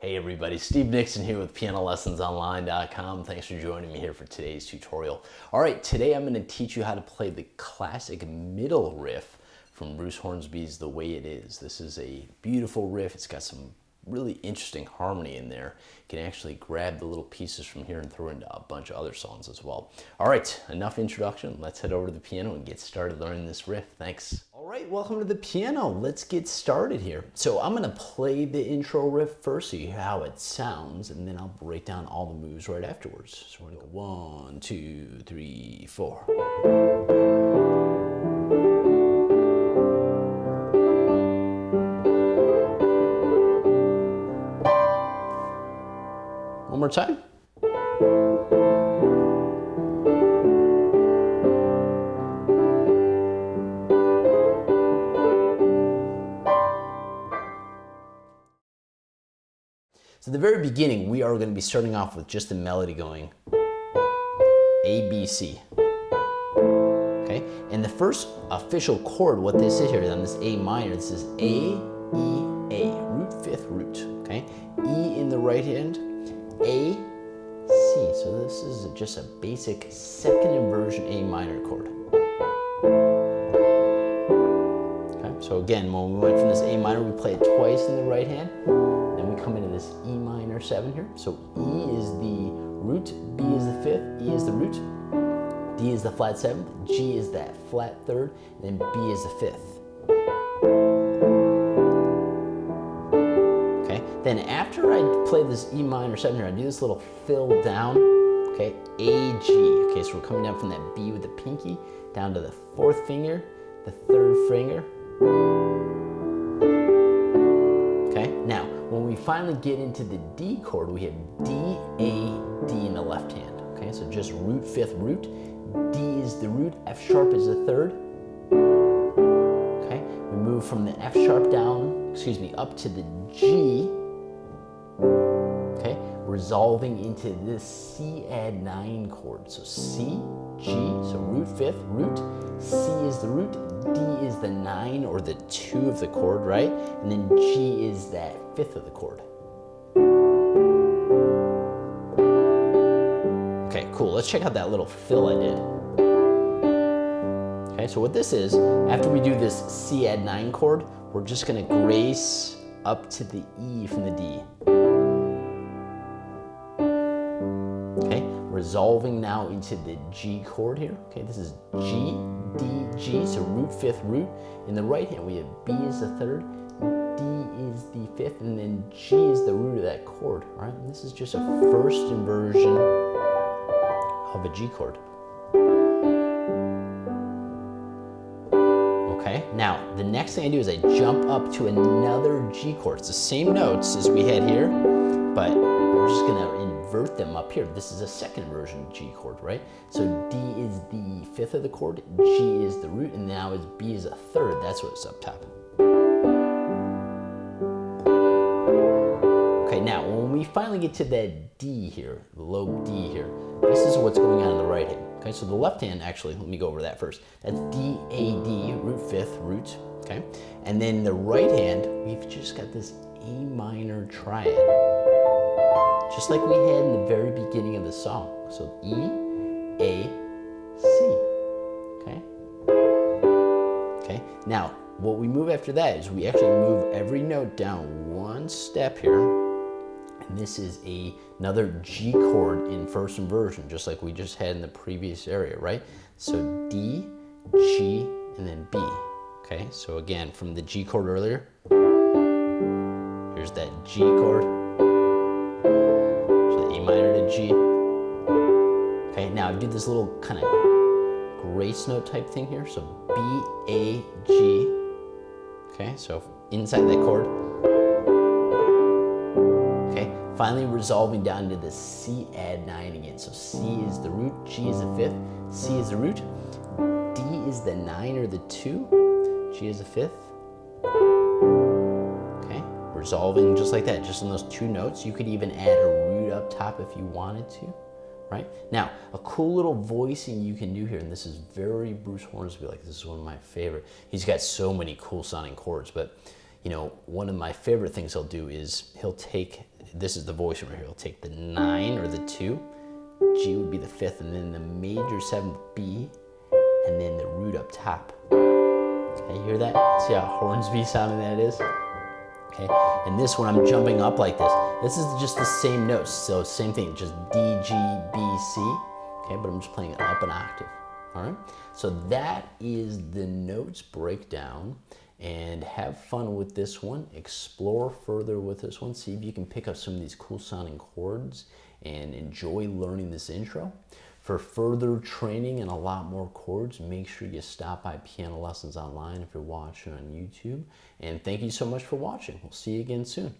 Hey everybody, Steve Nixon here with PianoLessonsOnline.com. Thanks for joining me here for today's tutorial. All right, today I'm going to teach you how to play the classic middle riff from Bruce Hornsby's The Way It Is. This is a beautiful riff. It's got some really interesting harmony in there. You can actually grab the little pieces from here and throw into a bunch of other songs as well. All right, enough introduction. Let's head over to the piano and get started learning this riff. Thanks. All right, welcome to the piano. Let's get started here. So I'm gonna play the intro riff first so you hear how it sounds, and then I'll break down all the moves right afterwards. So we're gonna go 1, 2, 3, 4. One more time. So at the very beginning, we are going to be starting off with just the melody going A, B, C. Okay? And the first official chord, what this is here on this A minor, this is A, E, A, root, fifth, root. Okay? E in the right hand, A, C. So this is just a basic second inversion A minor chord. Okay? So again, when we went from this A minor, we play it twice in the right hand. Then we come into this E minor 7 here. So E is the root, B is the fifth, E is the root, D is the flat 7th, G is that flat 3rd, and then B is the 5th. Okay, then after I play this E minor 7 here, I do this little fill down, okay, A, G. Okay, so we're coming down from that B with the pinky down to the 4th finger, the 3rd finger. Okay, now when we finally get into the D chord, we have D, A, D in the left hand. Okay, so just root, 5th, root. D is the root, F sharp is the 3rd. Okay, we move from the F sharp down, up to the G. Okay, resolving into this C add 9 chord. So C, G, so root, 5th, root. C is the root, D is the 9 or the 2 of the chord, right? And then G is that 5th of the chord. Okay, cool. Let's check out that little fill I did. Okay, so what this is, after we do this C add 9 chord, we're just gonna grace up to the E from the D. Okay, resolving now into the G chord here. Okay, this is G, D, G, so root, 5th, root. In the right hand, we have B is the 3rd, D is the 5th, and then G is the root of that chord. All right, and this is just a first inversion of a G chord. Okay, now the next thing I do is I jump up to another G chord. It's the same notes as we had here, but we're just gonna invert them up here. This is a second version of G chord, right? So D is the 5th of the chord, G is the root, and now it's B is a 3rd. That's what's up top. Okay, now when we finally get to that D here, the low D here, this is what's going on in the right hand. Okay, so the left hand, actually, let me go over that first. That's D, A, D, root, 5th, root, okay? And then the right hand, we've just got this A minor triad, just like we had in the very beginning of the song. So E, A, C, okay? Okay, now what we move after that is we actually move every note down one step here. And this is another G chord in first inversion, just like we just had in the previous area, right? So D, G, and then B. Okay, so again, from the G chord earlier, here's that G chord. So the A minor to G. Okay, now I do this little kind of grace note type thing here. So B, A, G. Okay, so inside that chord. Finally resolving down to the C add 9 again. So C is the root, G is the 5th, C is the root, D is the 9 or the 2, G is the 5th. Okay, resolving just like that, just in those 2 notes. You could even add a root up top if you wanted to, right? Now, a cool little voicing you can do here, and this is very Bruce Hornsby, like this is one of my favorite. He's got so many cool sounding chords, but you know, one of my favorite things he'll do is he'll take this is the voice right here. We'll take the 9 or the 2, G would be the 5th, and then the major 7th B, and then the root up top. Okay, you hear that? See how Hornsby sounding that is? Okay, and this one I'm jumping up like this. This is just the same notes, so same thing, just D, G, B, C. Okay, but I'm just playing it up an octave. All right, so that is the notes breakdown, and have fun with this one. Explore further with this one. See if you can pick up some of these cool sounding chords and enjoy learning this intro. For further training and a lot more chords, make sure you stop by Piano Lessons Online if you're watching on YouTube. And thank you so much for watching. We'll see you again soon.